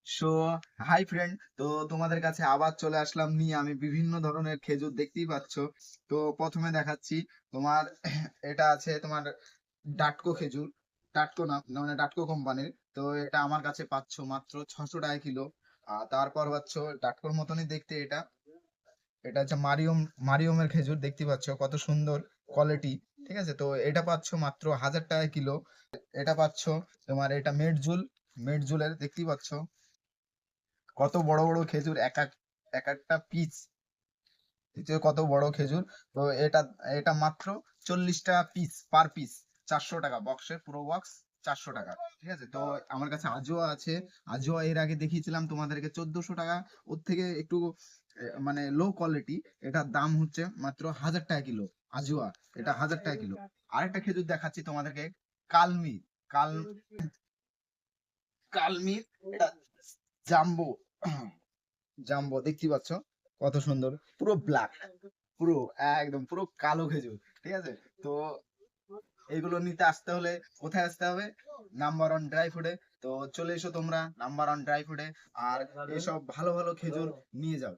So hi friend, তো তোমাদের কাছে আবার চলে আসলাম নিয়ে আমি বিভিন্ন ধরনের খেজুর দেখতেই পাচ্ছ। তো প্রথমে দেখাচ্ছি তোমার এটা আছে তোমার ডাটকো খেজুর। ডাটকো না না, মানে ডাটকো কোম্পানির। তো এটা আমার কাছে পাচ্ছ মাত্র 600 টাকা কিলো। আর তারপর পাচ্ছ ডাটকোর মতনই দেখতে এটা। এটা হচ্ছে মারিয়মের খেজুর, দেখতে পাচ্ছ কত সুন্দর কোয়ালিটি। ঠিক আছে, তো এটা পাচ্ছ মাত্র 1000 টাকা কিলো। এটা পাচ্ছ তোমার এটা মেডজুলের, দেখতেই পাচ্ছ কত বড় বড় খেজুর, এক একটা পিস কত বড় খেজুর। তো এটা এটা মাত্র 40 টাকা পিস, পার পিস 400 টাকা, বক্সের পুরো বক্স 400 টাকা। ঠিক আছে, তো আমার কাছে আজোয়া আছে। আজোয়া এর আগে দেখিয়েছিলাম তোমাদেরকে 1400 টাকা। ওর থেকে একটু মানে লো কোয়ালিটি। এটার দাম হচ্ছে মাত্র 1000 টাকা কিলো। আজোয়া এটা 1000 টাকা কিলো। আরেকটা খেজুর দেখাচ্ছি তোমাদেরকে, কালমি কাল কালমির, এটা জাম্বো। জাম্বো দেখতে পাচ্ছ কত সুন্দর, পুরো ব্ল্যাক, পুরো একদম পুরো কালো খেজুর। ঠিক আছে, তো এগুলো নিতে আসতে হলে কোথায় আসতে হবে? নাম্বার ওয়ান ড্রাই ফুডে। তো চলে এসো তোমরা নাম্বার ওয়ান ড্রাই ফুডে, আর এসব ভালো ভালো খেজুর নিয়ে যাও।